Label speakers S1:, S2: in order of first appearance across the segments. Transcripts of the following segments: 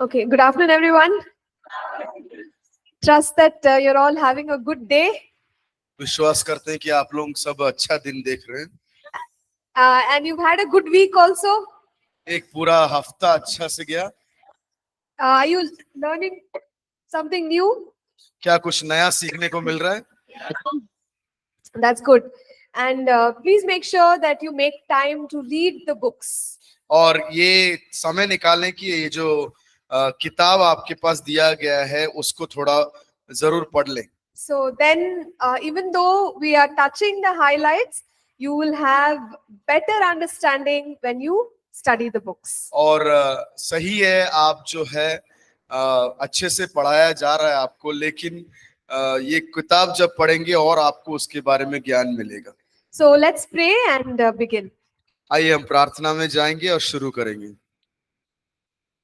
S1: Okay, good afternoon, everyone. Trust that you're all having a good day.
S2: विश्वास करते हैं कि आप लोग सब अच्छा दिन देख रहे हैं।
S1: And you've had a good week also.
S2: एक पूरा हफ्ता अच्छा से गया।
S1: Are you learning something new?
S2: क्या कुछ नया सीखने को मिल रहा है?
S1: That's good. And please make sure that you make time to read the books.
S2: और ये समय निकालें कि ये जो किताब आपके पास दिया गया है उसको थोड़ा जरूर पढ़ लें।
S1: So then, even though we are touching the highlights, you will have better understanding when you study the books.
S2: और सही है, आप जो है अच्छे से पढ़ाया जा रहा है आपको, लेकिन ये किताब जब पढ़ेंगे और आपको उसके बारे में ज्ञान मिलेगा।
S1: So let's pray and begin.
S2: आइए हम प्रार्थना में जाएंगे और शुरू करेंगे।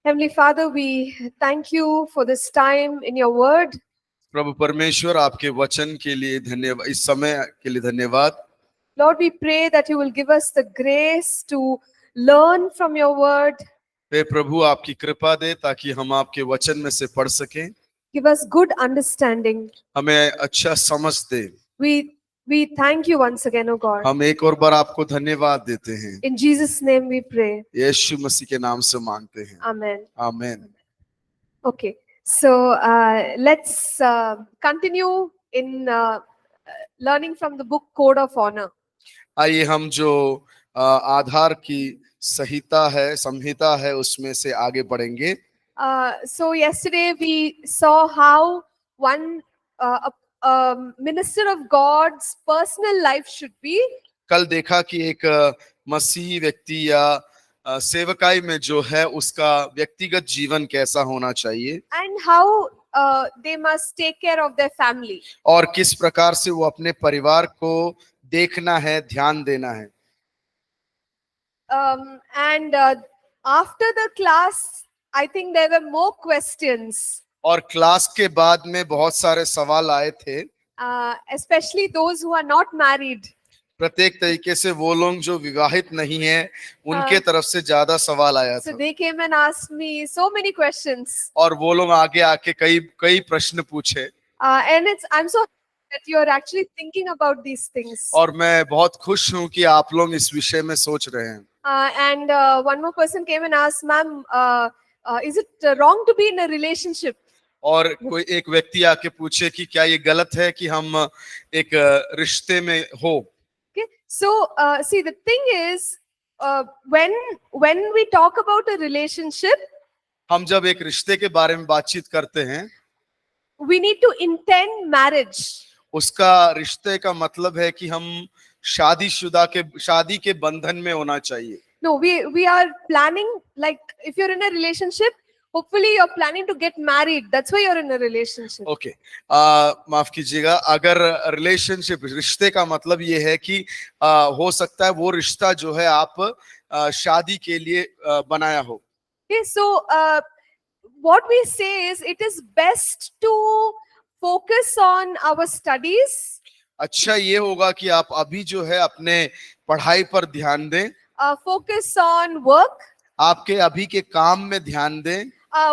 S1: Heavenly Father, we thank you for this time in your word.
S2: प्रभु परमेश्वर, आपके वचन के लिए धन्यवाद, इस समय के लिए धन्यवाद।
S1: Lord, we pray that you will give us the grace to learn from your word.
S2: हे प्रभु, आपकी कृपा दे ताकि हम आपके वचन में से पढ़ सकें।
S1: Give us good understanding.
S2: हमें अच्छा समझ दे।
S1: We thank you once again, oh God.
S2: हम एक और बार आपको धन्यवाद देते हैं।
S1: In Jesus' name we pray.
S2: यीशु मसीह के नाम से मांगते हैं।
S1: Amen.
S2: आमीन।
S1: Okay, so let's continue in learning from the book Code of Honor.
S2: आइए हम जो आधार की संहिता है उसमें से आगे बढ़ेंगे।
S1: So yesterday we saw how one minister of God's personal life should be.
S2: कल देखा कि एक मसीही व्यक्ति या सेवकाई में जो है उसका व्यक्तिगत जीवन कैसा होना चाहिए,
S1: and how they must take care of their family.
S2: और किस प्रकार से वो अपने परिवार को देखना है, ध्यान देना है।
S1: And after the class, I think there were more questions.
S2: और क्लास के बाद में बहुत सारे सवाल आए थे,
S1: Especially those who are not married.
S2: प्रत्येक तरीके से वो लोग जो विवाहित नहीं है उनके तरफ से ज्यादा सवाल आया
S1: So
S2: था।
S1: they came and asked me so many questions.
S2: और वो लोग आगे आके कई प्रश्न पूछे।
S1: And I'm so happy that you are actually thinking about these things.
S2: और मैं बहुत खुश हूँ कि आप लोग इस विषय में सोच रहे हैं।
S1: And one more person came and asked, ma'am, is it wrong to be in a relationship?
S2: और कोई एक व्यक्ति आके पूछे कि क्या ये गलत है कि हम एक रिश्ते में हो।
S1: Okay, so see, the thing is, when we talk about a relationship,
S2: हम जब एक रिश्ते के बारे में बातचीत करते हैं,
S1: we need to intend marriage.
S2: उसका रिश्ते का मतलब है कि हम शादी के बंधन में होना चाहिए।
S1: No, we are planning, like if you're in a relationship, hopefully you're planning to get married. That's why you're in a relationship.
S2: Okay, माफ कीजिएगा, अगर रिश्ते का मतलब ये है कि हो सकता है वो रिश्ता जो है आप शादी के लिए बनाया हो।
S1: Okay, so what we say is it is best to focus on our studies.
S2: अच्छा ये होगा कि आप अभी जो है अपने पढ़ाई पर ध्यान दें,
S1: Focus on work.
S2: आपके अभी के काम में ध्यान दें।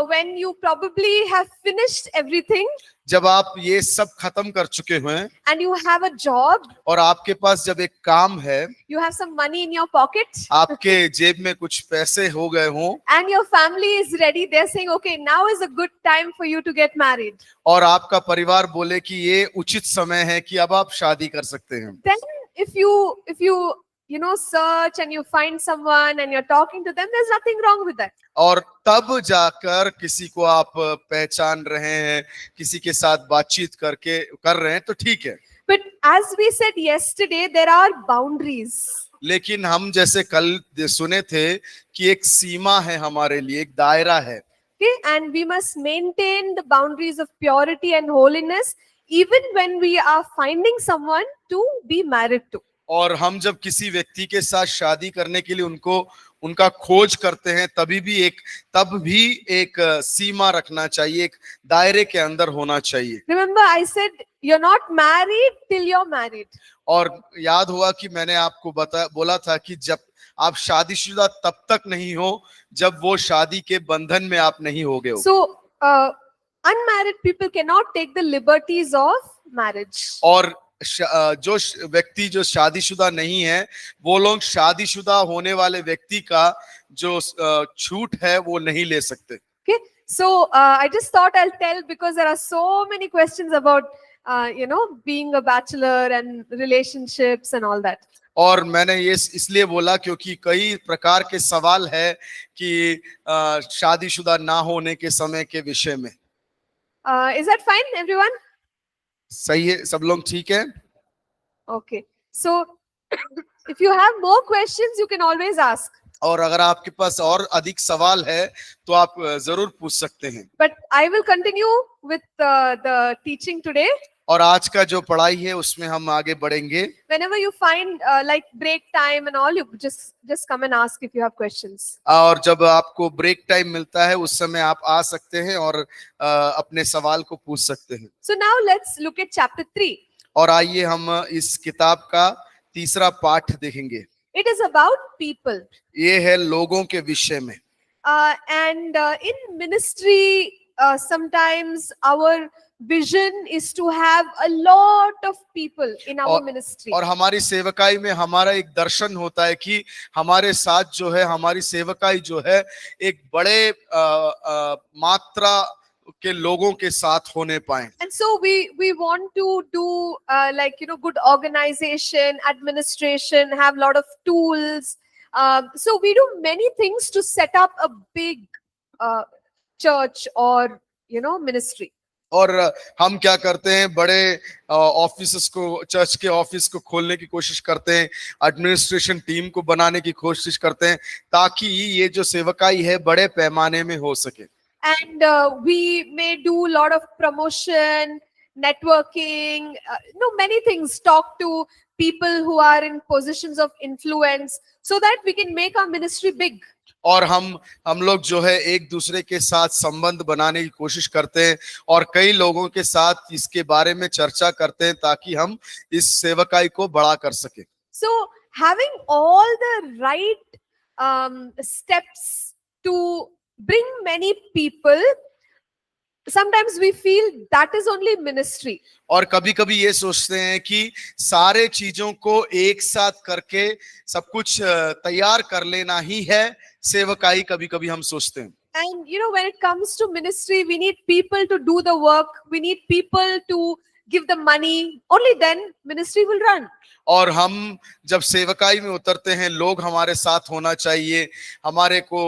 S1: When you probably have finished everything
S2: जब आप ये सब खत्म कर चुके हैं
S1: and you have a job,
S2: और आपके पास जब एक काम है,
S1: you have some money in your pocket,
S2: आपके जेब में कुछ पैसे हो गए हों,
S1: and your family is ready, they're saying, okay, now is a good time for you to get married.
S2: और आपका परिवार बोले कि ये उचित समय है कि अब आप शादी कर सकते हैं।
S1: Then if you know search and you find someone and you're talking to them, there's nothing wrong with that.
S2: और तब जाकर किसी को आप पहचान रहे हैं, किसी के साथ बातचीत कर रहे हैं तो ठीक है।
S1: But as we said yesterday, there are boundaries.
S2: लेकिन हम जैसे कल सुने थे कि एक सीमा है हमारे लिए, एक दायरा है।
S1: Okay, and we must maintain the boundaries of purity and holiness even when we are finding someone to be married to.
S2: और हम जब किसी व्यक्ति के साथ शादी करने के लिए उनका खोज करते हैं तब भी एक सीमा रखना चाहिए, एक दायरे के अंदर होना चाहिए।
S1: Remember, I said you're not married till you're married.
S2: और याद हुआ कि मैंने आपको बोला था कि जब आप शादीशुदा तब तक नहीं हो जब वो शादी के बंधन में आप नहीं हो गए हो।
S1: So, unmarried people cannot take the liberties of marriage.
S2: और जो व्यक्ति जो शादीशुदा नहीं है, वो लोग शादीशुदा होने वाले व्यक्ति का जो छूट है वो नहीं ले सकते।
S1: Okay, so I just thought I'll tell because there are so many questions about being a bachelor and relationships and all that.
S2: और मैंने ये इसलिए बोला क्योंकि कई प्रकार के सवाल है कि शादीशुदा ना होने के समय के विषय में।
S1: Is that fine, everyone?
S2: सही है, सब लोग ठीक है?
S1: Okay, so if you have more questions, you can always ask.
S2: और अगर आपके पास और अधिक सवाल है तो आप जरूर पूछ सकते हैं।
S1: But I will continue with the teaching today.
S2: और आज का जो पढ़ाई है उसमें हम आगे बढ़ेंगे।
S1: Whenever you find like break time and all, you just come and ask if you have questions.
S2: और जब आपको ब्रेक टाइम मिलता है उस समय आप आ सकते हैं और अपने सवाल को पूछ सकते हैं।
S1: So now let's look at chapter 3.
S2: और आइए हम इस किताब का तीसरा पाठ देखेंगे।
S1: It is about people.
S2: ये है लोगों के विषय में।
S1: And in ministry, sometimes our vision is to have a lot of people in our ministry.
S2: और हमारी सेवकाई में हमारा एक दर्शन होता है कि हमारे साथ जो है हमारी सेवकाई जो है एक बड़े मात्रा के लोगों के साथ होने पाए।
S1: And so we want to do good organization, administration, have a lot of tools. So we do many things to set up a big church or ministry.
S2: और हम क्या करते हैं, बड़े ऑफिस को, चर्च के ऑफिस को खोलने की कोशिश करते हैं, एडमिनिस्ट्रेशन टीम को बनाने की कोशिश करते हैं ताकि ये जो सेवकाई है बड़े पैमाने में हो सके।
S1: And we may do a lot of promotion, networking, many things, talk to people who are in positions of influence so that we can make our ministry big.
S2: और हम लोग जो है एक दूसरे के साथ संबंध बनाने की कोशिश करते हैं और कई लोगों के साथ इसके बारे में चर्चा करते हैं ताकि हम इस सेवकाई को बड़ा कर सके।
S1: So having all the right steps to bring many people, sometimes we feel that is only ministry.
S2: और कभी कभी ये सोचते हैं कि सारे चीजों को एक साथ करके सब कुछ तैयार कर लेना ही है सेवकाई, कभी कभी हम सोचते हैं।
S1: And when it comes to ministry, we need people to do the work, we need people to give the money, only then ministry will run.
S2: और हम जब सेवकाई में उतरते हैं, लोग हमारे साथ होना चाहिए, हमारे को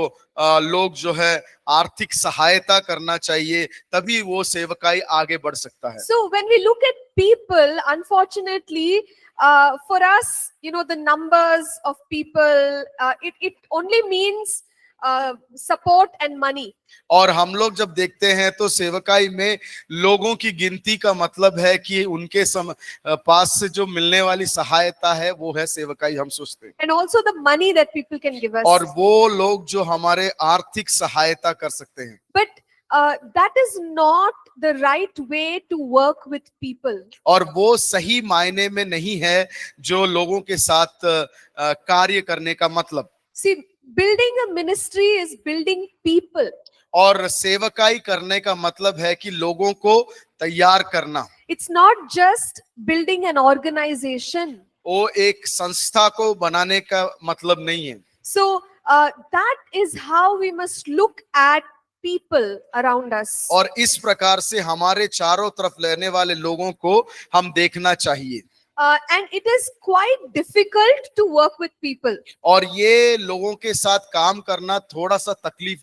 S2: लोग जो है आर्थिक सहायता करना चाहिए, तभी वो सेवकाई आगे बढ़ सकता है।
S1: So when we look at people, unfortunately, for us, the numbers of people, it only means support and money.
S2: और हम लोग जब देखते हैं तो सेवकाई में लोगों की गिनती का मतलब है कि उनके पास से जो मिलने वाली सहायता है वो है सेवकाई, हम सोचते हैं।
S1: And also the money that people can give us.
S2: और वो लोग जो हमारे आर्थिक सहायता कर सकते हैं।
S1: But that is not the right way to work with people.
S2: और वो सही मायने में नहीं है जो लोगों के साथ कार्य करने का मतलब।
S1: See, building a ministry is building people.
S2: और सेवकाई करने का मतलब है कि लोगों को तैयार करना।
S1: It's not just building an organization.
S2: वो एक संस्था को बनाने का मतलब नहीं है।
S1: So that is how we must look at people around us.
S2: और इस प्रकार से हमारे चारों तरफ रहने वाले लोगों को हम देखना चाहिए।
S1: And it is quite difficult to work with people.
S2: और ये लोगों के साथ काम करना थोड़ा सा तकलीफ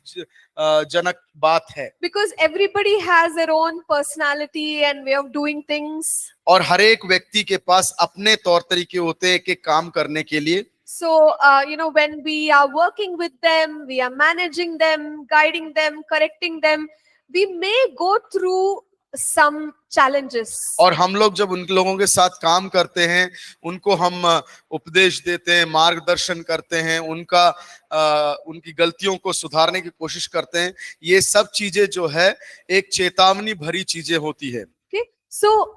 S2: जनक बात है।
S1: Because everybody has their own personality and way of doing things.
S2: और हर एक व्यक्ति के पास अपने तौर तरीके होते हैं कि काम करने के लिए।
S1: So, when we are working with them, we are managing them, guiding them, correcting them, we may go through some challenges.
S2: और हम लोग जब उन लोगों के साथ काम करते हैं, उनको हम उपदेश देते हैं, मार्गदर्शन करते हैं, उनकी गलतियों को सुधारने की कोशिश करते हैं, ये सब चीजें जो है एक चेतावनी भरी चीजें होती है।
S1: Okay, so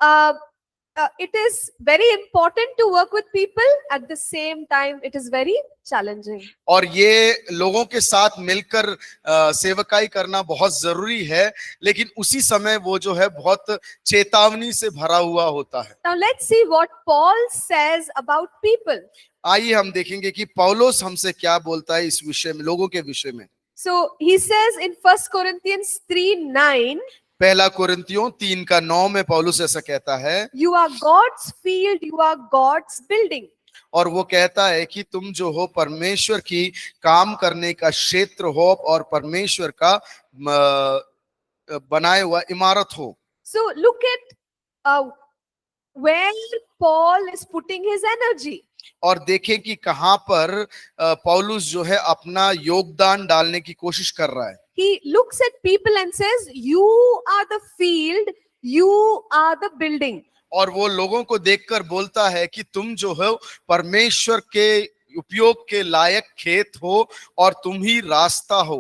S1: it is very important to work with people. At the same time, it is very challenging.
S2: और ये लोगों के साथ मिलकर सेवकाई करना बहुत जरूरी है, लेकिन उसी समय वो जो है बहुत चेतावनी से भरा हुआ होता है।
S1: Now let's see what Paul says about people.
S2: आइए हम देखेंगे कि पौलुस हमसे क्या बोलता है इस विषय में, लोगों के विषय में।
S1: So he says in 1 Corinthians 3:9,
S2: पहला कुरिन्थियों 3:9 में पौलुस ऐसा कहता है,
S1: you are God's field, you are God's building.
S2: और वो कहता है कि तुम जो हो परमेश्वर की काम करने का क्षेत्र हो और परमेश्वर का बनाए हुआ इमारत हो।
S1: So look at where Paul is putting his energy.
S2: और देखें कि कहां पर पौलुस जो है अपना योगदान डालने की कोशिश कर रहा है।
S1: He looks at people and says, you are the field, you are the building.
S2: और वो लोगों को देखकर बोलता है कि तुम जो हो परमेश्वर के उपयोग के लायक खेत हो और तुम ही रास्ता हो।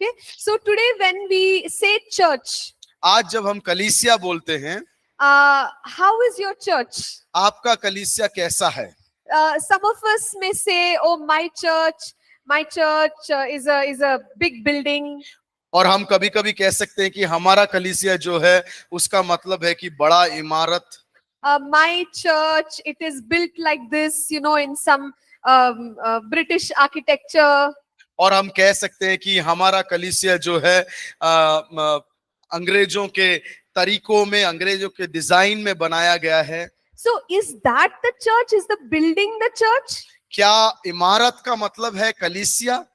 S1: Okay, so today when we say church,
S2: आज जब हम कलीसिया बोलते हैं,
S1: how is your church?
S2: आपका कलीसिया कैसा है?
S1: Some of us may say, oh, my church is a big building.
S2: और हम कभी कभी कह सकते हैं कि हमारा कलीसिया जो है उसका मतलब है कि बड़ा इमारत।
S1: My church, it is built like this, in some British architecture.
S2: और हम कह सकते हैं कि हमारा कलीसिया जो है अंग्रेजों के तरीकों में, अंग्रेजों के डिजाइन में बनाया गया है।
S1: So is that the church? Is the building the church?
S2: क्या इमारत का मतलब है कलीसिया?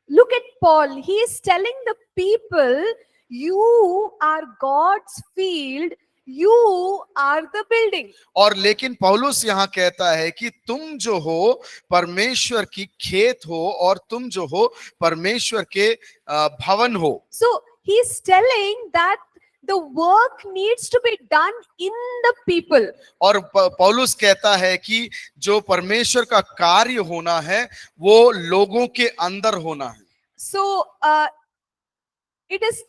S1: Look at Paul. He is telling the people, you are God's field, you are the building.
S2: और लेकिन पौलुस यहाँ कहता है कि तुम जो हो परमेश्वर की खेत हो और तुम जो हो परमेश्वर के भवन हो।
S1: So he is telling that the work needs to be done in the people.
S2: और पौलुस कहता है कि जो परमेश्वर का कार्य होना है वो लोगों के अंदर होना है।
S1: So it is,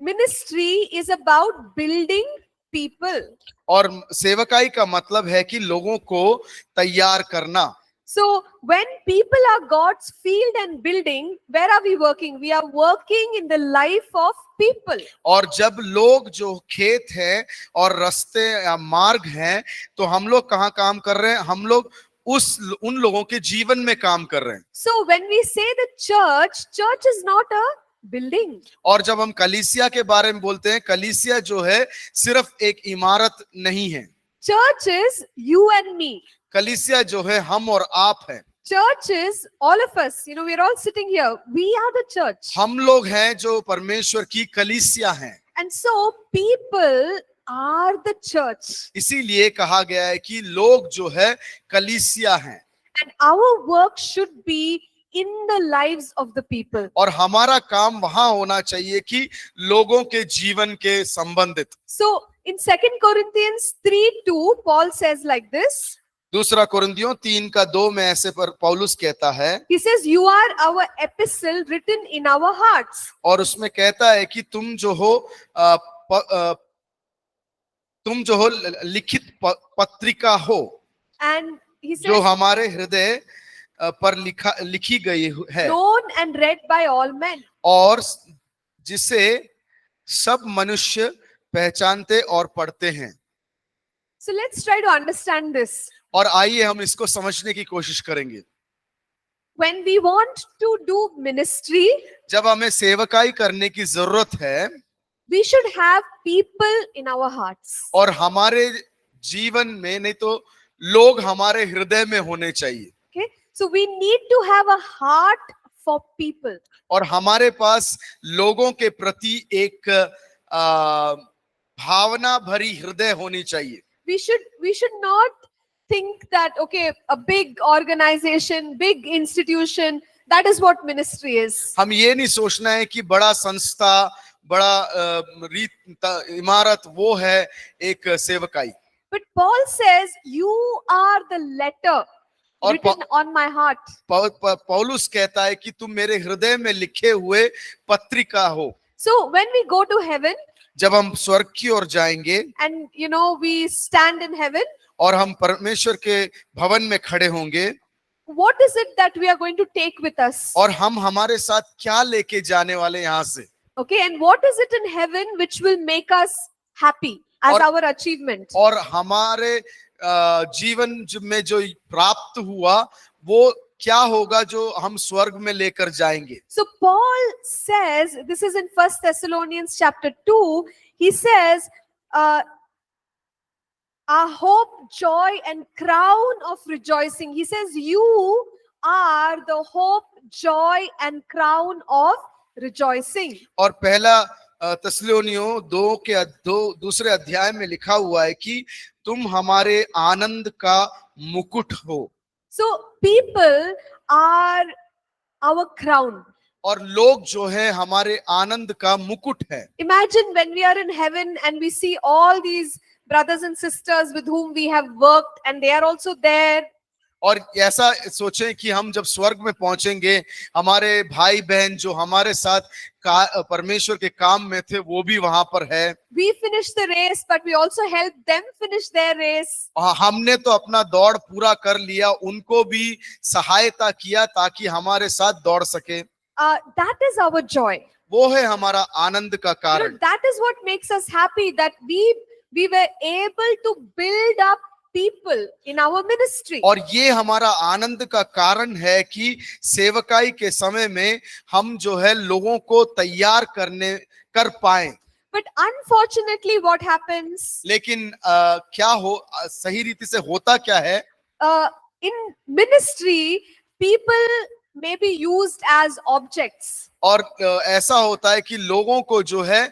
S1: ministry is about building people.
S2: और सेवकाई का मतलब है कि लोगों को तैयार करना।
S1: So when people are God's field and building, where are we working? We are working in the life of people.
S2: और जब लोग जो खेत हैं और रास्ते या मार्ग हैं तो हम लोग कहाँ काम कर रहे हैं? हम लोग उन लोगों के जीवन में काम कर रहे हैं।
S1: So when we say the church is not a building.
S2: और जब हम कलीसिया के बारे में बोलते हैं, कलीसिया जो है सिर्फ एक इमारत नहीं है।
S1: Church is you and me.
S2: कलीसिया जो है हम और आप हैं।
S1: Church is all of us. We are all sitting here. We are the church.
S2: हम लोग हैं जो परमेश्वर की कलीसिया हैं।
S1: And so people are the church.
S2: इसीलिए कहा गया है कि लोग जो है कलीसिया हैं।
S1: And our work should be in the lives of the people.
S2: और हमारा काम वहां होना चाहिए कि लोगों के जीवन के संबंधित।
S1: So in 2 Corinthians 3:2, Paul says like this.
S2: दूसरा कुरिन्थियों 3:2 में ऐसे पर पौलुस कहता है,
S1: He says, you are our epistle written in our hearts.
S2: और उसमें कहता है कि तुम जो हो लिखित पत्रिका हो।
S1: And he
S2: जो
S1: says,
S2: हमारे हृदय पर लिखी गई है
S1: known and read by all men.
S2: और जिसे सब मनुष्य पहचानते और पढ़ते हैं।
S1: So let's try to understand this.
S2: और आइए हम इसको समझने की कोशिश करेंगे।
S1: When we want to do ministry,
S2: जब हमें सेवकाई करने की जरूरत है,
S1: we should have people in our hearts.
S2: और हमारे जीवन में, नहीं तो लोग हमारे हृदय में होने चाहिए।
S1: Okay, so we need to have a heart for people.
S2: और हमारे पास लोगों के प्रति एक भावना भरी हृदय होनी चाहिए।
S1: We should not think that, okay, a big organization, big institution, that is what ministry is.
S2: हम ये नहीं सोचना है कि बड़ा संस्था, बड़ा इमारत वो है एक सेवकाई।
S1: But Paul says, you are the letter written on my heart.
S2: पौलुस कहता है कि तुम मेरे हृदय में लिखे हुए पत्रिका हो।
S1: So when we go to heaven,
S2: जब हम स्वर्ग की ओर जाएंगे,
S1: and we stand in heaven,
S2: और हम परमेश्वर के भवन में खड़े होंगे,
S1: what is it that we are going to take with us?
S2: और हम हमारे साथ क्या लेके जाने वाले यहाँ से,
S1: Okay, and what is it in heaven which will make us happy as
S2: और-
S1: our achievement?
S2: और हमारे जीवन में जो प्राप्त हुआ वो क्या होगा जो हम स्वर्ग में लेकर जाएंगे।
S1: So Paul says, this is in 1 Thessalonians chapter 2, he says, our hope, joy, and crown of rejoicing. He says, you are the hope, joy, and crown of rejoicing.
S2: और पहला तस्सलोनियों दूसरे अध्याय में लिखा हुआ है कि तुम हमारे आनंद का मुकुट हो।
S1: So people are our crown.
S2: और लोग जो है हमारे आनंद का मुकुट है।
S1: Imagine when we are in heaven and we see all these brothers and sisters with whom we have worked and they are also there.
S2: और ऐसा सोचें कि हम जब स्वर्ग में पहुंचेंगे, हमारे भाई बहन जो हमारे साथ परमेश्वर के काम में थे वो भी वहां पर है।
S1: We finished the race, but we also helped them finish their race.
S2: हमने तो अपना दौड़ पूरा कर लिया, उनको भी सहायता किया ताकि हमारे साथ दौड़ सके।
S1: That is our joy.
S2: वो है हमारा आनंद का
S1: You know,
S2: कारण।
S1: that is what makes us happy, that we were able to build up people in our ministry.
S2: और ये हमारा आनंद का कारण है कि सेवकाई के समय में हम जो है लोगों को तैयार कर पाए।
S1: But unfortunately, what happens?
S2: लेकिन क्या हो सही रीति से होता क्या है,
S1: In ministry, people may be used as objects.
S2: और ऐसा होता है कि लोगों को जो है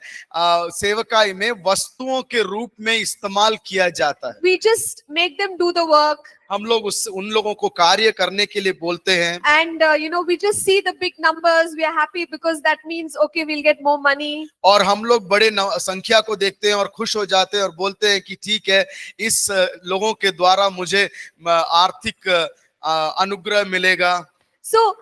S2: सेवकाई में वस्तुओं के रूप में इस्तेमाल किया जाता है।
S1: We just make them do the work.
S2: हम लोग उन लोगों को कार्य करने के लिए बोलते हैं,
S1: And we just see the big numbers. We are happy because that means, okay, we'll get more money.
S2: और हम लोग बड़े संख्या को देखते हैं और खुश हो जाते हैं और बोलते हैं कि ठीक है, इस लोगों के द्वारा मुझे आर्थिक अनुग्रह मिलेगा।
S1: So,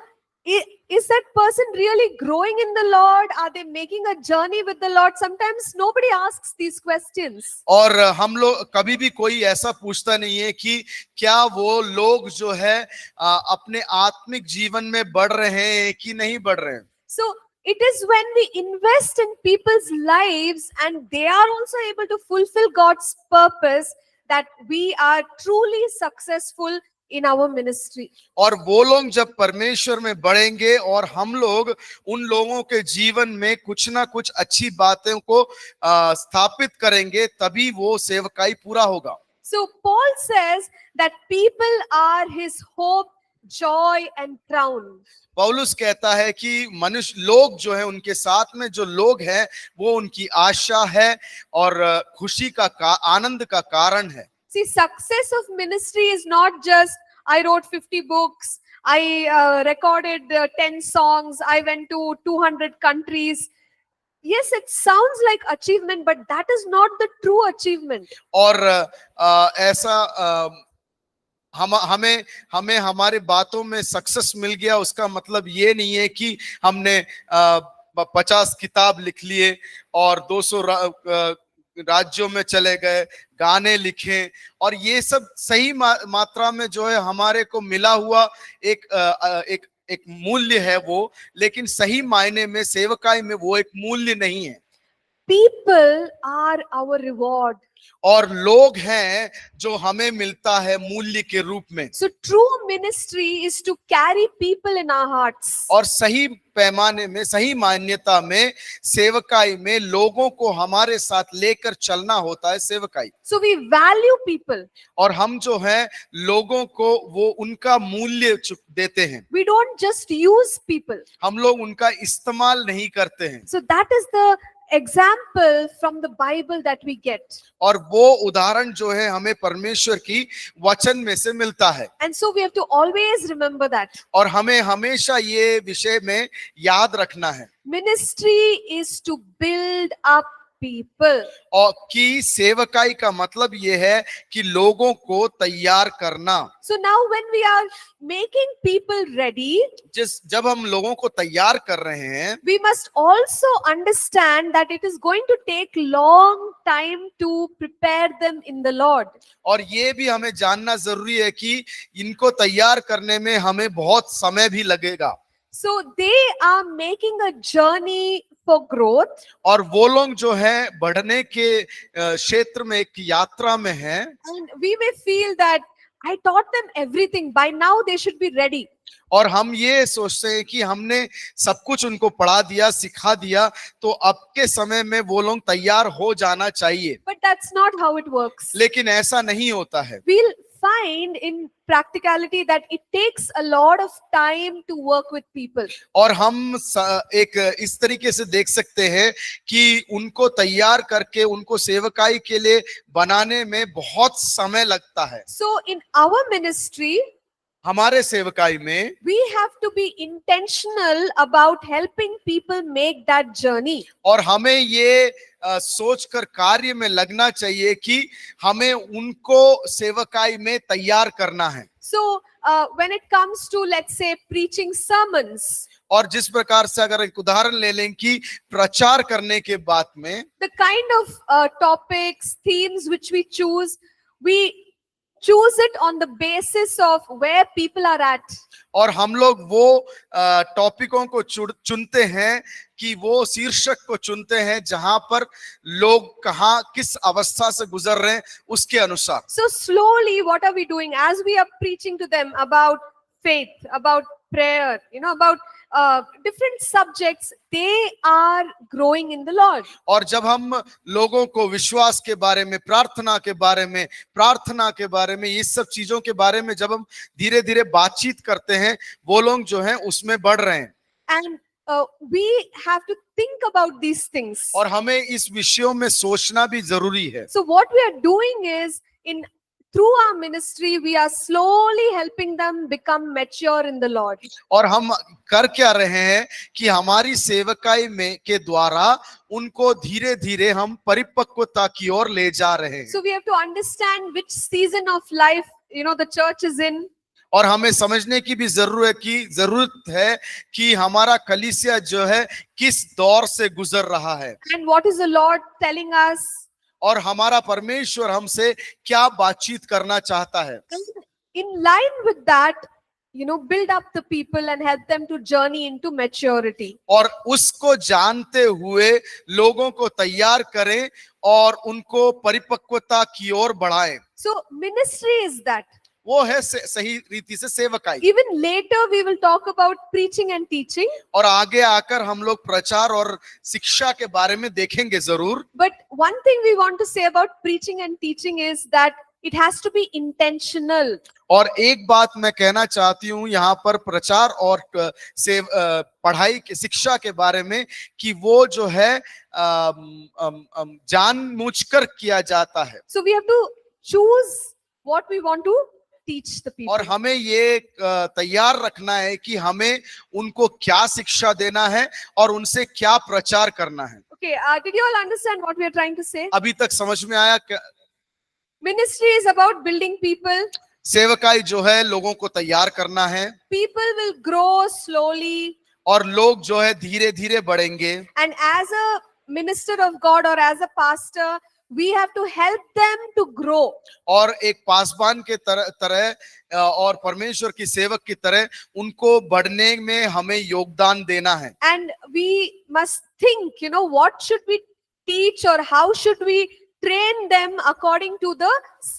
S1: is that person really growing in the Lord? Are they making a journey with the Lord? Sometimes nobody asks these questions.
S2: और हम लोग कभी भी कोई ऐसा पूछता नहीं है कि क्या वो लोग जो है अपने आत्मिक जीवन में बढ़ रहे हैं कि नहीं बढ़ रहे हैं।
S1: So, it is when we invest in people's lives and they are also able to fulfill God's purpose that we are truly successful in our ministry.
S2: और वो लोग जब परमेश्वर में बढ़ेंगे और हम लोग उन लोगों के जीवन में कुछ ना कुछ अच्छी बातों को स्थापित करेंगे, तभी वो सेवकाई पूरा होगा।
S1: So Paul says that people are his hope, joy, and crown.
S2: पौलुस कहता है कि मनुष्य लोग जो है, उनके साथ में जो लोग हैं वो उनकी आशा है और खुशी का आनंद का कारण है।
S1: See, success of ministry is not just I wrote 50 books, I recorded 10 songs, I went to 200 countries. Yes, it sounds like achievement, but that is not the true achievement.
S2: और ऐसा हमें हमारे बातों में सक्सेस मिल गया, उसका मतलब ये नहीं है कि हमने 50 किताब लिख लिए और 200 राज्यों में चले गए, गाने लिखे, और ये सब सही मात्रा में जो है हमारे को मिला हुआ एक मूल्य है वो, लेकिन सही मायने में सेवकाई में वो एक मूल्य नहीं है।
S1: People are our reward.
S2: और लोग हैं जो हमें मिलता है मूल्य के रूप में।
S1: So true ministry is to carry people in our hearts.
S2: और सही पैमाने में, सही मान्यता में सेवकाई में लोगों को हमारे साथ लेकर चलना होता है सेवकाई।
S1: So we value people.
S2: और हम जो है लोगों को वो उनका मूल्य देते हैं।
S1: We don't just use people.
S2: हम लोग उनका इस्तेमाल नहीं करते हैं।
S1: So that is the example from the Bible that we get.
S2: और वो उदाहरण जो है हमें परमेश्वर की वचन में से मिलता है।
S1: And so we have to always remember that.
S2: और हमें हमेशा ये विषय में याद रखना है।
S1: Ministry is to build up people.
S2: और कि सेवकाई का मतलब ये है कि लोगों को तैयार करना।
S1: So now when we are making people ready,
S2: जब हम लोगों को तैयार कर रहे हैं,
S1: we must also understand that it is going to take long time to prepare them in the Lord.
S2: और ये भी हमें जानना जरूरी है कि इनको तैयार करने में हमें बहुत समय भी लगेगा।
S1: So they are making a journey for growth,
S2: और वो लोग जो है बढ़ने के क्षेत्र में एक यात्रा में हैं,
S1: and we may feel that I taught them everything, by now they should be ready.
S2: और हम ये सोचते हैं कि हमने सब कुछ उनको पढ़ा दिया, सिखा दिया, तो अब के समय में वो लोग तैयार हो जाना चाहिए।
S1: But that's not how it works.
S2: लेकिन ऐसा नहीं होता है।
S1: We'll find in practicality that it takes a lot of time to work with people.
S2: और हम एक इस तरीके से देख सकते हैं कि उनको तैयार करके उनको सेवकाई के लिए बनाने में बहुत समय लगता है।
S1: So in our ministry,
S2: हमारे सेवकाई में
S1: we have to be intentional about helping people make that journey.
S2: और हमें ये सोचकर कार्य में लगना चाहिए कि हमें उनको सेवकाई में तैयार करना है।
S1: So when it comes to, let's say, preaching sermons,
S2: और जिस प्रकार से अगर एक उदाहरण ले लें कि प्रचार करने के बाद में
S1: the kind of topics, themes which we choose it on the basis of where people are at.
S2: और हम लोग वो टॉपिकों को चुनते हैं कि वो शीर्षक को चुनते हैं जहां पर लोग कहाँ किस अवस्था से गुजर रहे हैं उसके अनुसार।
S1: So slowly, what are we doing as we are preaching to them about faith, about prayer, about different subjects? They are growing in the Lord.
S2: और जब हम लोगों को विश्वास के बारे में, प्रार्थना के बारे में, इस सब चीजों के बारे में जब हम धीरे धीरे बातचीत करते हैं, वो लोग जो हैं उसमें बढ़ रहे हैं।
S1: And we have to think about these things.
S2: और हमें इस विषयों में सोचना भी जरूरी है।
S1: So what we are doing is, through our ministry, we are slowly helping them become mature in the Lord.
S2: और हम कर क्या रहे हैं कि हमारी सेवकाई में के द्वारा उनको धीरे धीरे हम परिपक्वता की ओर ले जा रहे हैं।
S1: So we have to understand which season of life the church is in.
S2: और हमें समझने की भी जरूरत है कि हमारा कलीसिया जो है किस दौर से गुजर रहा है,
S1: And what is the Lord telling us?
S2: और हमारा परमेश्वर हमसे क्या बातचीत करना चाहता है।
S1: In line with that, build up the people and help them to journey into maturity.
S2: और उसको जानते हुए लोगों को तैयार करें और उनको परिपक्वता की ओर बढ़ाएं।
S1: So ministry is that.
S2: वो है सही रीति से सेवकाई।
S1: Even later we will talk about preaching and teaching.
S2: और आगे आकर हम लोग प्रचार और शिक्षा के बारे में देखेंगे जरूर।
S1: But one thing we want to say about preaching and teaching is that it has to be intentional.
S2: और एक बात मैं कहना चाहती हूँ यहाँ पर प्रचार और पढ़ाई के शिक्षा के बारे में कि वो जो है जानबूझकर किया जाता है।
S1: So we have to choose what we want to teach the people.
S2: और हमें ये तैयार रखना है कि हमें उनको क्या शिक्षा देना है और उनसे क्या प्रचार करना है।
S1: Okay, did you all understand what we are trying to say?
S2: अभी तक समझ में आया?
S1: Ministry is about building people.
S2: सेवकाई जो है लोगों को तैयार करना है।
S1: People will grow slowly.
S2: और लोग जो है धीरे धीरे बढ़ेंगे।
S1: And as a minister of God or as a pastor, we have to help them to grow.
S2: और एक पासवान के तरह और परमेश्वर की सेवक की तरह उनको बढ़ने में हमें योगदान देना है।
S1: And we must think, what should we teach or how should we train them according to the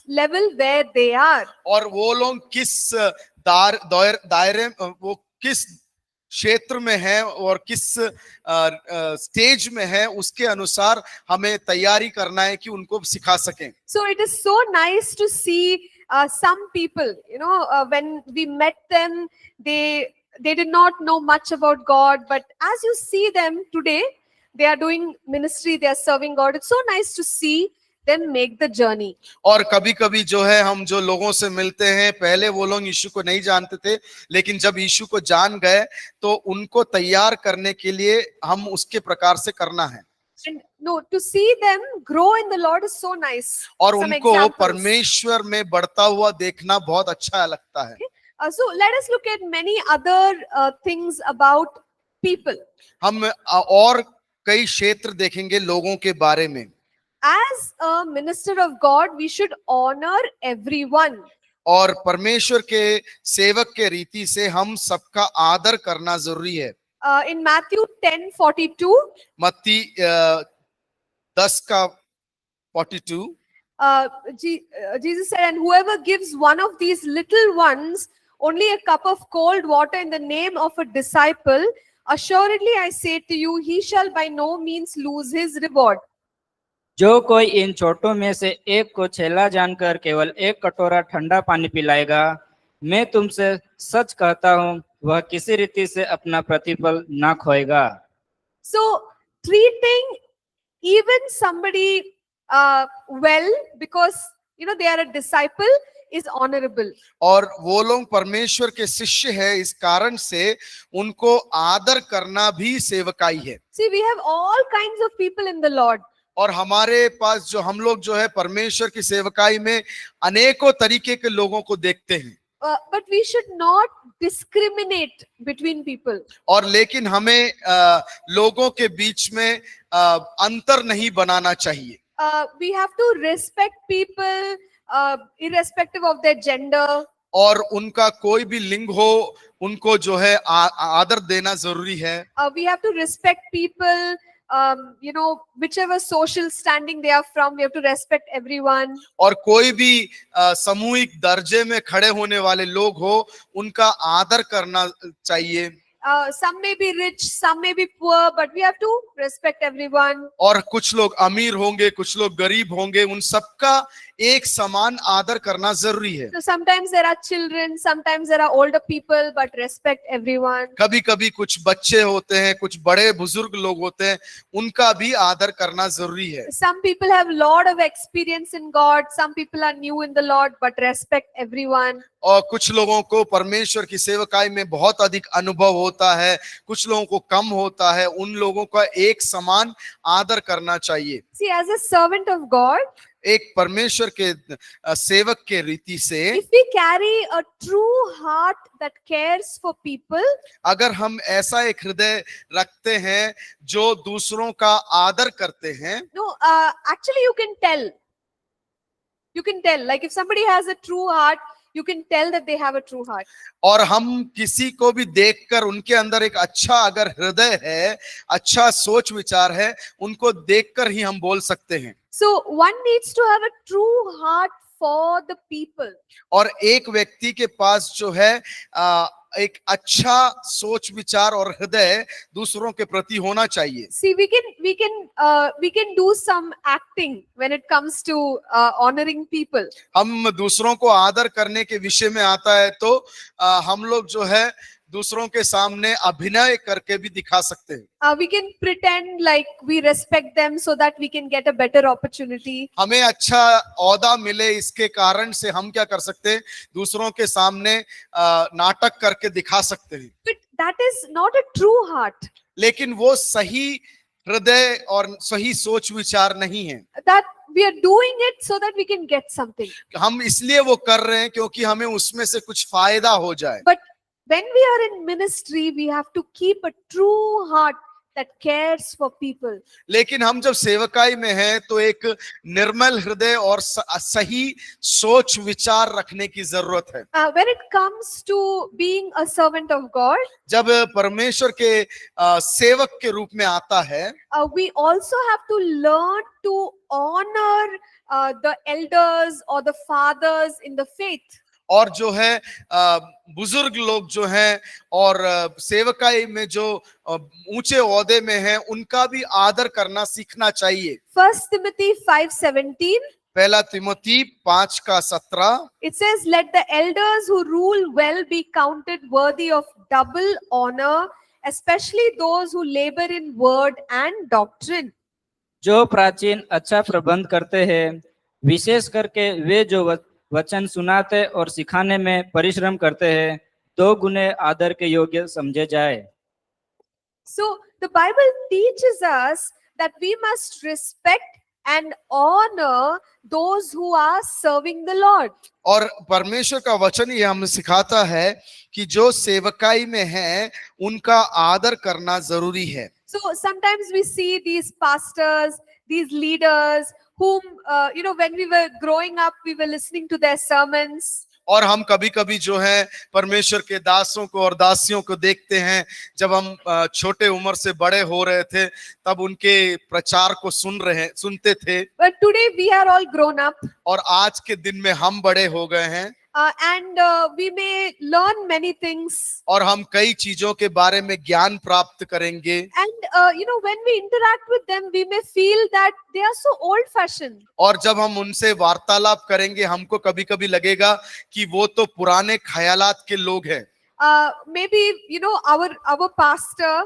S1: level where they are.
S2: और वो लोग किस दायरे वो किस क्षेत्र में है और किस स्टेज में है उसके अनुसार हमें तैयारी करना है कि उनको सिखा सकें।
S1: So it is so nice to see some people, when we met them, they did not know much about God, but as you see them today, they are doing ministry, they are serving God. It's so nice to see them make the journey.
S2: और कभी कभी जो है हम जो लोगों से मिलते हैं, पहले वो लोग यीशु को नहीं जानते थे, लेकिन जब यीशु को जान गए तो उनको तैयार करने के लिए हम उसके प्रकार से करना है।
S1: And No, to see them grow in the Lord is so nice.
S2: और
S1: Some
S2: उनको
S1: examples.
S2: परमेश्वर में बढ़ता हुआ देखना बहुत अच्छा लगता है।
S1: So let us look at many other things about people.
S2: हम और कई क्षेत्र देखेंगे लोगों के बारे में।
S1: As a minister of God, we should honor everyone.
S2: और परमेश्वर के सेवक के रीति से हम सबका आदर करना जरूरी है।
S1: In Matthew 10:42,
S2: मत्ती 10 का 42,
S1: Jesus said, and whoever gives one of these little ones only a cup of cold water in the name of a disciple, assuredly I say to you, he shall by no means lose his reward.
S3: जो कोई इन छोटों में से एक को चेला जानकर केवल एक कटोरा ठंडा पानी पिलाएगा, मैं तुमसे सच कहता हूँ, वह किसी रीति से अपना प्रतिफल ना खोएगा।
S1: So treating even somebody well because they are a disciple is honorable.
S2: और वो लोग परमेश्वर के शिष्य है, इस कारण से उनको आदर करना भी सेवकाई है।
S1: See, we have all kinds of people in the Lord.
S2: और हमारे पास जो हम लोग जो है परमेश्वर की सेवकाई में अनेकों तरीके के लोगों को देखते हैं।
S1: But we should not discriminate between people.
S2: और लेकिन हमें लोगों के बीच में अंतर नहीं बनाना चाहिए।
S1: We have to respect people irrespective of their gender.
S2: और उनका कोई भी लिंग हो, उनको जो है आदर देना जरूरी है।
S1: We have to respect people, whichever social standing they are from, we have to respect everyone.
S2: और कोई भी सामूहिक दर्जे में खड़े होने वाले लोग हो, उनका आदर करना चाहिए।
S1: Some may be rich, some may be poor, but we have to respect everyone.
S2: और कुछ लोग अमीर होंगे, कुछ लोग गरीब होंगे, उन सबका एक समान आदर करना जरूरी है।
S1: So sometimes there are children, sometimes there are older people, but respect everyone.
S2: कभी कभी कुछ बच्चे होते हैं, कुछ बड़े बुजुर्ग लोग होते हैं, उनका भी आदर करना जरूरी है।
S1: Some people have a lot of experience in God, some people are new in the Lord, but respect everyone.
S2: और कुछ लोगों को परमेश्वर की सेवकाई में बहुत अधिक अनुभव होता है, कुछ लोगों को कम होता है, उन लोगों का एक समान आदर करना चाहिए।
S1: See, as a servant of God,
S2: एक परमेश्वर के सेवक के रीति से
S1: if we carry a true heart that cares for people,
S2: अगर हम ऐसा एक हृदय रखते हैं जो दूसरों का आदर करते हैं,
S1: no, actually you can tell. You can tell, like if somebody has a true heart, you can tell that they have a true heart.
S2: और हम किसी को भी देखकर उनके अंदर एक अच्छा अगर हृदय है, अच्छा सोच विचार है, उनको देखकर ही हम बोल सकते हैं।
S1: So one needs to have a true heart for the people.
S2: और एक व्यक्ति के पास जो है एक अच्छा सोच विचार और हृदय दूसरों के प्रति होना चाहिए।
S1: See, we can do some acting when it comes to honoring people.
S2: हम दूसरों को आदर करने के विषय में आता है तो हम लोग जो है दूसरों के सामने अभिनय करके भी दिखा सकते हैं।
S1: We can pretend like we respect them so that we can get a better opportunity.
S2: हमें अच्छा औदा मिले, इसके कारण से हम क्या कर सकते हैं, दूसरों के सामने नाटक करके दिखा सकते हैं।
S1: But that is not a true heart.
S2: लेकिन वो सही हृदय और सही सोच विचार नहीं है।
S1: That we are doing it so that we can get something.
S2: हम इसलिए वो कर रहे हैं क्योंकि हमें उसमें से कुछ फायदा हो जाए।
S1: But when we are in ministry, we have to keep a true heart that cares for people.
S2: लेकिन हम जब सेवकाई में हैं तो एक निर्मल हृदय और सही सोच विचार रखने की जरूरत है।
S1: When it comes to being a servant of God,
S2: जब परमेश्वर के सेवक के रूप में आता है,
S1: we also have to learn to honor the elders or the fathers in the faith.
S2: और जो है बुजुर्ग लोग जो हैं और सेवकाई में जो ऊंचे ओहदे में हैं, उनका भी आदर करना सीखना चाहिए।
S1: 1 Timothy 5:17.
S2: पहला Timothy 5:17,
S1: It says, "Let the elders who rule well be counted worthy of double honor, especially those who labor in word and doctrine."
S3: जो प्राचीन अच्छा प्रबंध करते हैं, विशेष करके वे जो वचन सुनाते और सिखाने में परिश्रम करते हैं, 2 गुने आदर के योग्य समझे जाए।
S1: So the Bible teaches us that we must respect and honor those who are serving the Lord.
S2: और परमेश्वर का वचन ये हमें सिखाता है कि जो सेवकाई में है उनका आदर करना जरूरी है।
S1: So sometimes we see these pastors, these leaders whom, when we were growing up, we were listening to their sermons.
S2: और हम कभी कभी जो है परमेश्वर के दासों को और दासियों को देखते हैं, जब हम छोटे उम्र से बड़े हो रहे थे तब उनके प्रचार को सुनते थे।
S1: But today we are all grown up.
S2: और आज के दिन में हम बड़े हो गए हैं
S1: And we may learn many things.
S2: और हम कई चीजों के बारे में ज्ञान प्राप्त करेंगे।
S1: And when we interact with them, we may feel that they are so old-fashioned.
S2: और जब हम उनसे वार्तालाप करेंगे हमको कभी कभी लगेगा कि वो तो पुराने ख्यालात के लोग हैं।
S1: Maybe our pastor,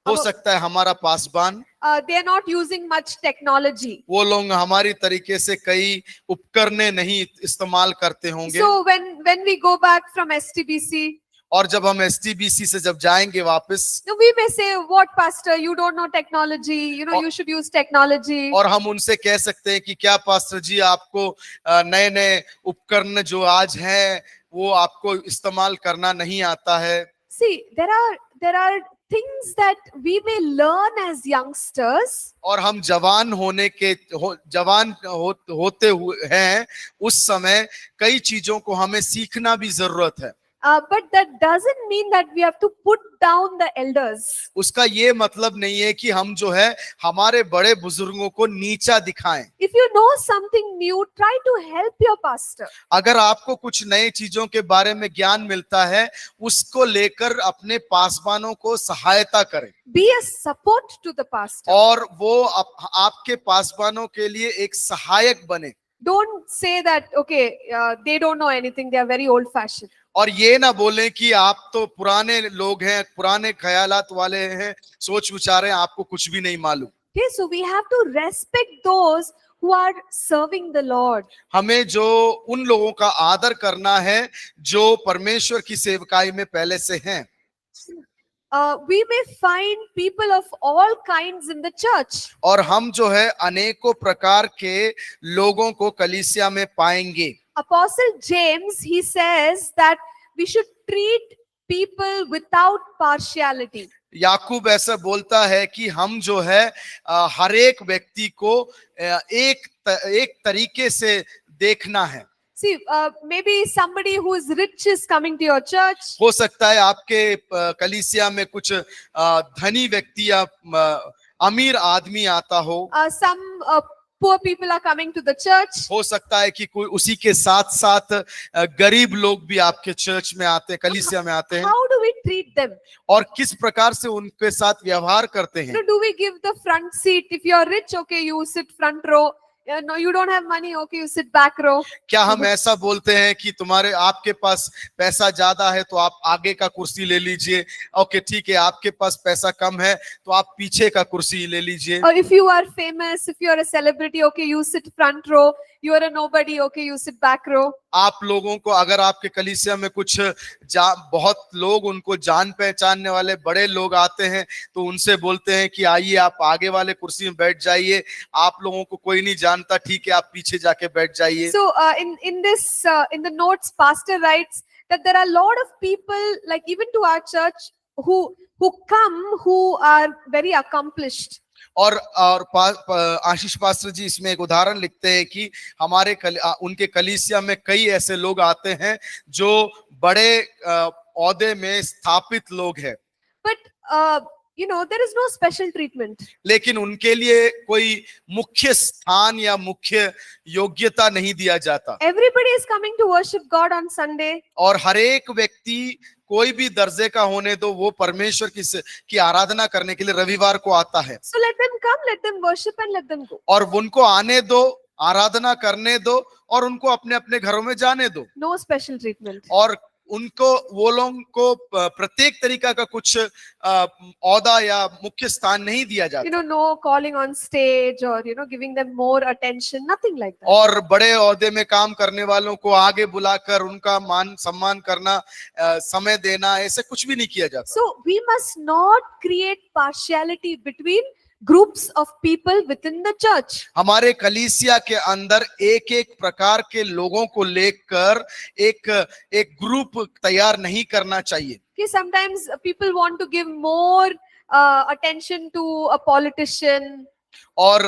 S2: हो सकता है हमारा पासबान,
S1: they are not using much technology.
S2: वो लोग हमारी तरीके से कई उपकरणें नहीं इस्तेमाल करते होंगे।
S1: So when we go back from STBC,
S2: और जब हम STBC से जब जाएंगे वापस,
S1: we may say, "What, pastor? You don't know technology. You should use technology."
S2: और हम उनसे कह सकते हैं कि क्या पास्टर जी आपको नए नए उपकरण जो आज हैं वो आपको इस्तेमाल करना नहीं आता है।
S1: See, there are things that we may learn as youngsters.
S2: और हम जवान होते हुए हैं उस समय कई चीजों को हमें सीखना भी जरूरत है।
S1: But that doesn't mean that we have to put down the elders.
S2: उसका ये मतलब नहीं है कि हम जो है हमारे बड़े बुजुर्गों को नीचा दिखाएं।
S1: If you know something new, try to help your pastor.
S2: अगर आपको कुछ नई चीजों के बारे में ज्ञान मिलता है उसको लेकर अपने पासबानों को सहायता करें।
S1: Be a support to the pastor.
S2: और वो आपके पासबानों के लिए एक सहायक बने।
S1: Don't say that, okay, they don't know anything, they are very old fashioned.
S2: और ये ना बोलें कि आप तो पुराने लोग हैं, पुराने ख्यालात वाले हैं, सोच विचार हैं, आपको कुछ भी नहीं मालूम।
S1: Okay, so we have to respect those who are serving the Lord.
S2: हमें जो उन लोगों का आदर करना है जो परमेश्वर की सेवकाई में पहले से हैं।
S1: We may find people of all kinds in the church.
S2: और हम जो है अनेकों प्रकार के लोगों को कलीसिया में पाएंगे।
S1: Apostle James, he says that we should treat people without partiality.
S2: याकूब ऐसा बोलता है कि हम जो है हर एक व्यक्ति को एक तरीके से देखना है।
S1: See, maybe somebody who is rich is coming to your church.
S2: हो सकता है आपके कलीसिया में कुछ धनी व्यक्ति या अमीर आदमी आता हो।
S1: Some poor people are coming to the church.
S2: हो सकता है कि कोई उसी के साथ साथ गरीब लोग भी आपके चर्च में आते हैं, कलीसिया में आते हैं।
S1: How do we treat them?
S2: और किस प्रकार से उनके साथ व्यवहार करते हैं।
S1: Do we give the front seat? If you are rich, okay, you sit front row. No, you don't have money, okay, you sit back row.
S2: क्या हम ऐसा बोलते हैं कि आपके पास पैसा ज्यादा है तो आप आगे का कुर्सी ले लीजिए, ओके ठीक है, आपके पास पैसा कम है तो आप पीछे का कुर्सी ले लीजिए।
S1: Or if you are famous, if you are a celebrity, okay, you sit front row. You are a nobody, okay, you sit back row.
S2: आप लोगों को अगर आपके कलीसिया में कुछ बहुत लोग उनको जान पहचानने वाले बड़े लोग आते हैं तो उनसे बोलते हैं कि आइए आप आगे वाले कुर्सी में बैठ जाइए, आप लोगों को कोई नहीं जानता, ठीक है आप पीछे जाके बैठ जाइए।
S1: So in the notes, pastor writes that there are a lot of people, like even to our church, who come who are very accomplished.
S2: और आशीष पास्टर जी इसमें एक उदाहरण लिखते हैं कि उनके कलीसिया में कई ऐसे लोग आते हैं जो बड़े ओहदे में स्थापित लोग हैं।
S1: But there is no special treatment.
S2: लेकिन उनके लिए कोई मुख्य स्थान या मुख्य योग्यता नहीं दिया जाता।
S1: Everybody is coming to worship God on Sunday.
S2: और हर एक व्यक्ति कोई भी दर्जे का होने दो वो परमेश्वर की आराधना करने के लिए रविवार को आता है।
S1: So let them come, let them worship and let them go.
S2: और उनको आने दो, आराधना करने दो और उनको अपने अपने घरों में जाने दो।
S1: No special treatment.
S2: और उनको वो लोगों को प्रत्येक तरीका का कुछ औदा या मुख्य स्थान नहीं दिया जाता।
S1: No calling on stage or giving them more attention, nothing like that.
S2: और बड़े औहदे में काम करने वालों को आगे बुलाकर उनका मान सम्मान करना, समय देना, ऐसे कुछ भी नहीं किया जाता।
S1: So we must not create partiality between groups of people within the church.
S2: हमारे कलीसिया के अंदर एक एक प्रकार के लोगों को लेकर एक एक ग्रुप तैयार नहीं करना चाहिए।
S1: Okay, sometimes people want to give more attention to a politician.
S2: और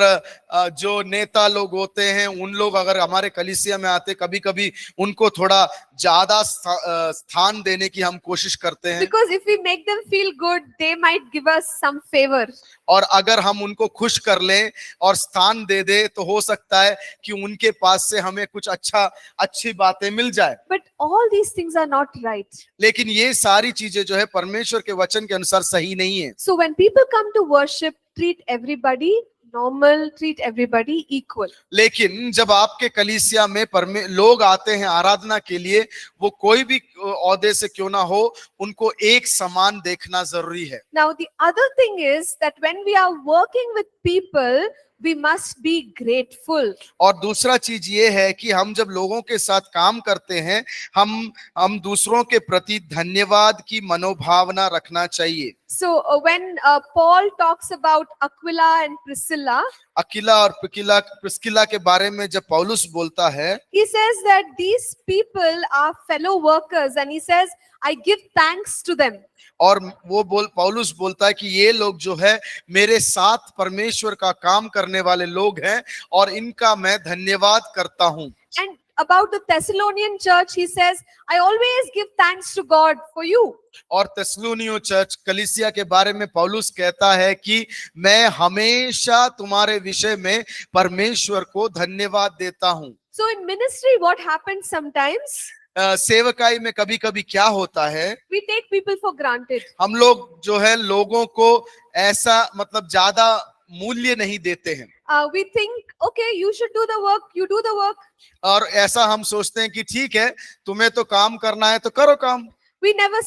S2: जो नेता लोग होते हैं उन लोग अगर हमारे कलीसिया में आते, कभी कभी उनको थोड़ा ज्यादा स्थान देने की हम कोशिश करते हैं।
S1: Because if we make them feel good, they might give us some favor.
S2: और अगर हम उनको खुश कर लें और स्थान दे दे तो हो सकता है कि उनके पास से हमें कुछ अच्छी बातें मिल जाए।
S1: But all these things are not right.
S2: लेकिन ये सारी चीजें जो है परमेश्वर के वचन के अनुसार सही नहीं है।
S1: So when people come to worship, treat everybody normal, treat everybody equal.
S2: लेकिन जब आपके कलीसिया में लोग आते हैं आराधना के लिए, वो कोई भी ओहदे से क्यों ना हो, उनको एक समान देखना जरूरी है।
S1: Now the other thing is that when we are working with people, we must be grateful.
S2: और दूसरा चीज ये है कि हम जब लोगों के साथ काम करते हैं, हम दूसरों के प्रति धन्यवाद की मनोभावना रखना चाहिए।
S1: So when Paul talks about Aquila and Priscilla,
S2: Akila और प्रिस्किला के बारे में जब पौलुस बोलता है,
S1: he says that these people are fellow workers and he says, I give thanks to them.
S2: और वो पौलुस बोलता है कि ये लोग जो है मेरे साथ परमेश्वर का काम करने वाले लोग हैं और इनका मैं धन्यवाद करता हूँ।
S1: And about the Thessalonian church, he says, I always give thanks to God for you.
S2: और तेसलोनियो चर्च कलीसिया के बारे में पौलुस कहता है कि मैं हमेशा तुम्हारे विषय में परमेश्वर को धन्यवाद देता हूँ।
S1: So in ministry, what happens sometimes?
S2: सेवकाई में कभी कभी क्या होता है,
S1: We take people for granted.
S2: हम लोग जो है लोगों को ऐसा मतलब ज्यादा मूल्य नहीं देते हैं।
S1: We think, okay, you should do the work, you do the work.
S2: और ऐसा हम सोचते हैं कि ठीक है, तुम्हें तो काम करना है तो करो काम।
S1: We never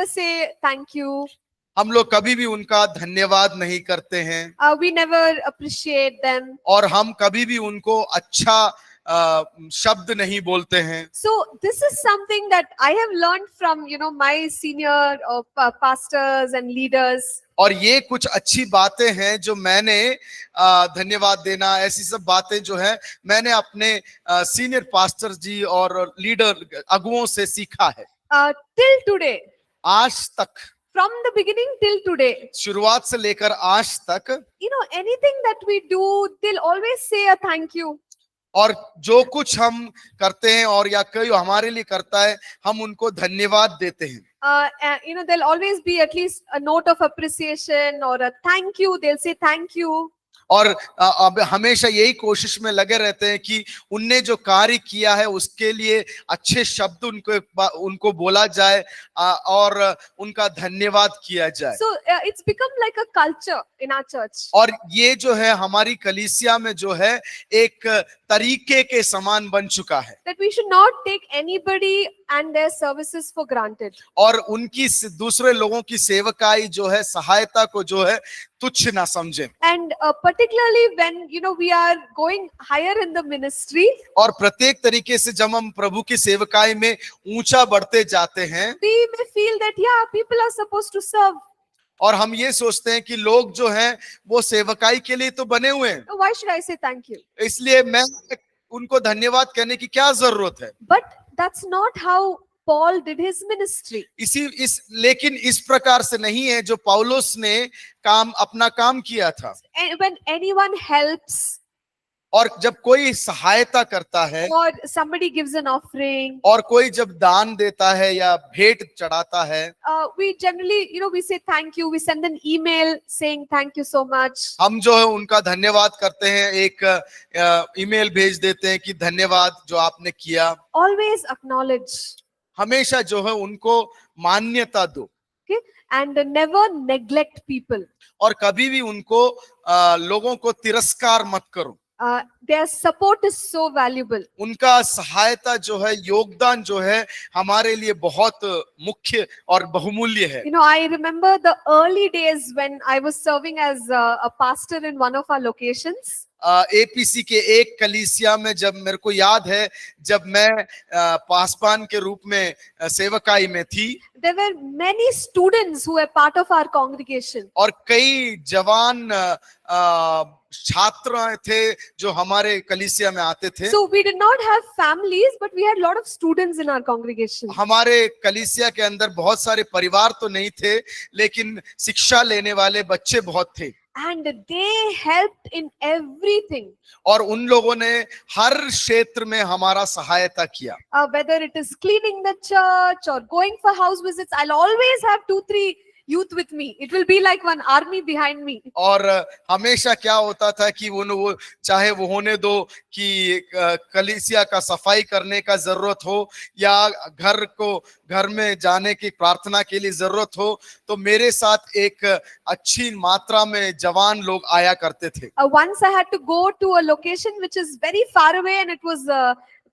S1: say thank you.
S2: हम लोग कभी भी उनका धन्यवाद नहीं करते हैं
S1: We never appreciate them.
S2: और हम कभी भी उनको अच्छा शब्द नहीं बोलते हैं।
S1: So this is something that I have learned from, my senior pastors and leaders.
S2: और ये कुछ अच्छी बातें हैं जो मैंने धन्यवाद देना, ऐसी सब बातें जो है मैंने अपने सीनियर पास्टर जी और लीडर अगुओं से सीखा है।
S1: Till today,
S2: आज तक,
S1: from the beginning till today,
S2: शुरुआत से लेकर आज तक,
S1: anything that we do, they'll always say a thank you.
S2: और जो कुछ हम करते हैं और या कोई हमारे लिए करता है, हम उनको धन्यवाद देते हैं।
S1: There'll always be at least a note of appreciation or a thank you. They'll say thank you.
S2: और अब हमेशा यही कोशिश में लगे रहते हैं कि उनने जो कार्य किया है उसके लिए अच्छे शब्द उनको बोला जाए और उनका धन्यवाद किया जाए।
S1: So it's become like a culture in our church.
S2: और ये जो है हमारी कलीसिया में जो है एक तरीके के समान बन चुका है
S1: That we should not take anybody and their services for granted.
S2: और उनकी दूसरे लोगों की सेवकाई जो है, सहायता को जो है तुच्छ ना समझें।
S1: And particularly when we are going higher in the ministry,
S2: और प्रत्येक तरीके से जब हम प्रभु की सेवकाई में ऊंचा बढ़ते जाते हैं,
S1: we may feel that people are supposed to serve.
S2: और हम ये सोचते हैं कि लोग जो हैं वो सेवकाई के लिए तो बने हुए हैं,
S1: So why should I say thank you?
S2: इसलिए मैं उनको धन्यवाद कहने की क्या जरूरत है।
S1: But that's not how Paul did his ministry.
S2: लेकिन इस प्रकार से नहीं है जो पौलुस ने अपना काम किया था।
S1: And when anyone helps,
S2: और जब कोई सहायता करता है
S1: or somebody gives an offering,
S2: और कोई जब दान देता है या भेंट चढ़ाता है,
S1: we generally, we say thank you. We send an email saying thank you so much.
S2: हम जो है उनका धन्यवाद करते हैं, एक ईमेल भेज देते हैं कि धन्यवाद जो आपने किया।
S1: Always acknowledge.
S2: हमेशा जो है उनको मान्यता दो।
S1: Okay? And never neglect people.
S2: और कभी भी उनको लोगों को तिरस्कार मत करो।
S1: Their support is so valuable.
S2: उनका सहायता जो है, योगदान जो है हमारे लिए बहुत मुख्य और बहुमूल्य है।
S1: I remember the early days when I was serving as a pastor in one of our locations.
S2: APC के एक कलीसिया में, जब मेरे को याद है, जब मैं पासबान के रूप में सेवकाई में थी,
S1: there were many students who were part of our congregation.
S2: और कई जवान छात्र थे जो हमारे कलीसिया में आते थे।
S1: So we did not have families, but we had a lot of students in our congregation.
S2: हमारे कलीसिया के अंदर बहुत सारे परिवार तो नहीं थे, लेकिन शिक्षा लेने वाले बच्चे बहुत थे,
S1: And they helped in everything.
S2: और उन लोगों ने हर क्षेत्र में हमारा सहायता किया।
S1: Whether it is cleaning the church or going for house visits, I'll always have 2-3 youth with me. It will be like one army behind me.
S2: और हमेशा क्या होता था कि वो चाहे वो होने दो कि कलीसिया का सफाई करने का जरूरत हो या घर में जाने की प्रार्थना के लिए जरूरत हो, तो मेरे साथ एक अच्छी मात्रा में जवान लोग आया करते थे।
S1: Once I had to go to a location which is very far away, and it was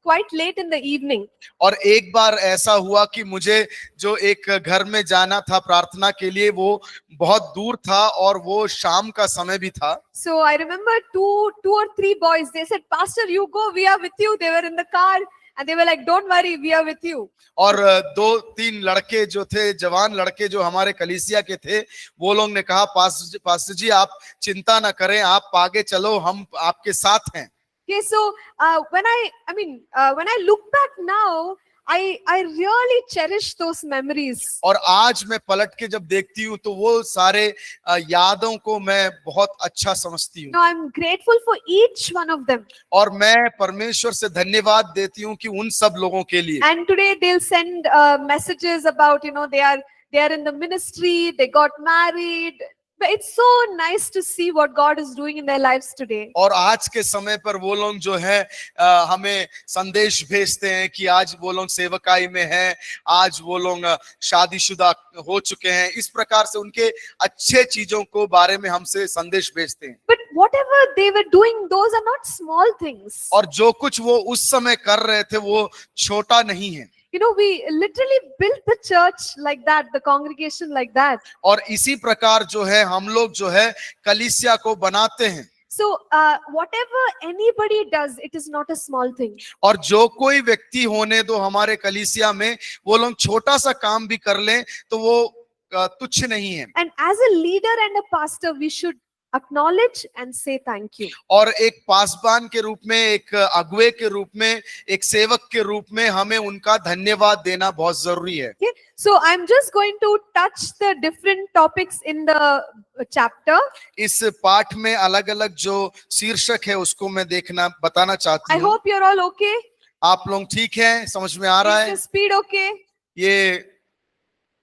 S1: quite late in the evening.
S2: और एक बार ऐसा हुआ कि मुझे जो एक घर में जाना था प्रार्थना के लिए, वो बहुत दूर था और वो शाम का समय भी था।
S1: So I remember two or three boys, they said, "Pastor, you go, we are with you." They were in the car and they were like, "Don't worry, we are with you."
S2: और 2-3 लड़के जो थे, जवान लड़के जो हमारे कलीसिया के थे, वो लोग ने कहा, पास्टर जी आप चिंता ना करें, आप आगे चलो, हम आपके साथ हैं।
S1: Okay, so when I look back now, I really cherish those memories.
S2: और आज मैं पलट के जब देखती हूँ तो वो सारे यादों को मैं बहुत अच्छा समझती हूँ।
S1: Now I'm grateful for each one of them.
S2: और मैं परमेश्वर से धन्यवाद देती हूँ कि उन सब लोगों के लिए।
S1: And today they'll send messages about, they are in the ministry, they got married. But it's so nice to see what God is doing in their lives today.
S2: और आज के समय पर वो लोग जो है हमें संदेश भेजते हैं कि आज वो लोग सेवकाई में हैं, आज वो लोग शादीशुदा हो चुके हैं, इस प्रकार से उनके अच्छे चीजों को बारे में हमसे संदेश भेजते हैं।
S1: But whatever they were doing, those are not small things.
S2: और जो कुछ वो उस समय कर रहे थे वो छोटा नहीं है।
S1: We literally built the church like that, the congregation like that.
S2: और इसी प्रकार जो है हम लोग जो है कलीसिया को बनाते हैं।
S1: So whatever anybody does, it is not a small thing.
S2: और जो कोई व्यक्ति होने दो हमारे कलीसिया में, वो लोग छोटा सा काम भी कर लें तो वो तुच्छ नहीं है।
S1: And as a leader and a pastor, we should acknowledge and say thank you.
S2: और एक पासबान के रूप में, एक अगुवे के रूप में, एक सेवक के रूप में हमें उनका धन्यवाद देना बहुत जरूरी है।
S1: Okay, so I'm just going to touch the different topics in the chapter.
S2: इस पाठ में अलग अलग जो शीर्षक है उसको मैं बताना चाहती
S1: I
S2: हूँ।
S1: hope you're all okay.
S2: आप लोग ठीक हैं, समझ में आ रहा
S1: Is
S2: है?
S1: the speed okay?
S2: ये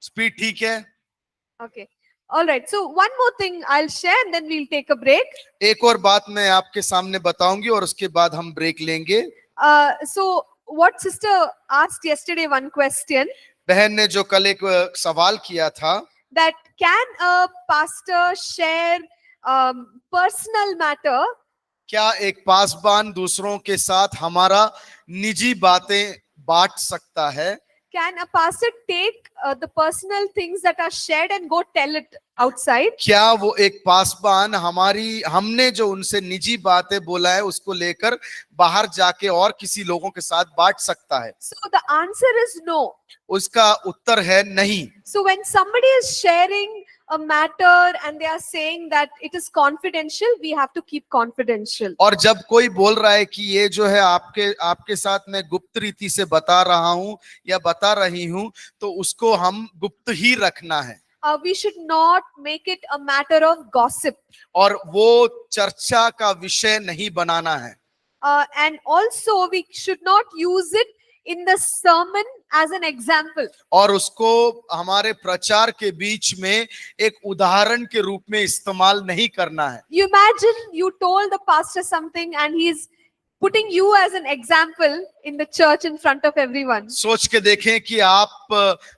S2: स्पीड ठीक है?
S1: Okay. All right. So one more thing I'll share and then we'll take a break.
S2: एक और बात मैं आपके सामने बताऊंगी और उसके बाद हम ब्रेक लेंगे।
S1: So what sister asked yesterday, one question,
S2: बहन ने जो कल एक सवाल किया था,
S1: that can a pastor share personal matter?
S2: क्या एक पासबान दूसरों के साथ हमारा निजी बातें बांट सकता है?
S1: Can a pastor take the personal things that are shared and go tell it outside?
S2: क्या वो एक पासबान हमने जो उनसे निजी बातें बोला है उसको लेकर बाहर जाके और किसी लोगों के साथ बांट सकता है?
S1: So the answer is no.
S2: उसका उत्तर है नहीं।
S1: So when somebody is sharing a matter and they are saying that it is confidential, we have to keep confidential.
S2: और जब कोई बोल रहा है कि ये जो है आपके साथ मैं गुप्त रीति से बता रहा हूं या बता रही हूं, तो उसको हम गुप्त ही रखना है।
S1: We should not make it a matter of gossip.
S2: और वो चर्चा का विषय नहीं बनाना है।
S1: And also we should not use it in the sermon as an example.
S2: और उसको हमारे प्रचार के बीच में एक उदाहरण के रूप में इस्तेमाल नहीं करना है।
S1: You imagine you told the pastor something and he's putting you as an example in the church in front of everyone.
S2: सोच के देखें कि आप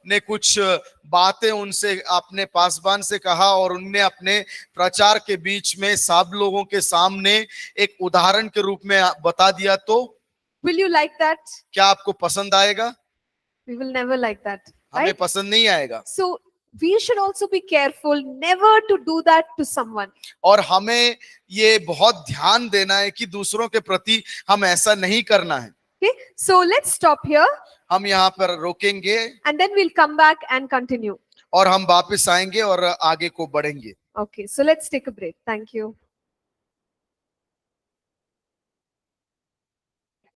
S2: ने कुछ बातें उनसे अपने पासबान से कहा और उनने अपने प्रचार के बीच में सब लोगों के सामने एक उदाहरण के रूप में बता दिया, तो
S1: Will you like that?
S2: क्या आपको पसंद आएगा?
S1: We will never like that.
S2: हमें
S1: Right?
S2: पसंद नहीं आएगा।
S1: So we should also be careful never to do that to someone.
S2: और हमें ये बहुत ध्यान देना है कि दूसरों के प्रति हम ऐसा नहीं करना है।
S1: Okay, so let's stop here
S2: हम यहाँ पर रोकेंगे
S1: and then we'll come back and continue.
S2: और हम वापस आएंगे और आगे को बढ़ेंगे।
S1: Okay, so let's take a break. Thank you.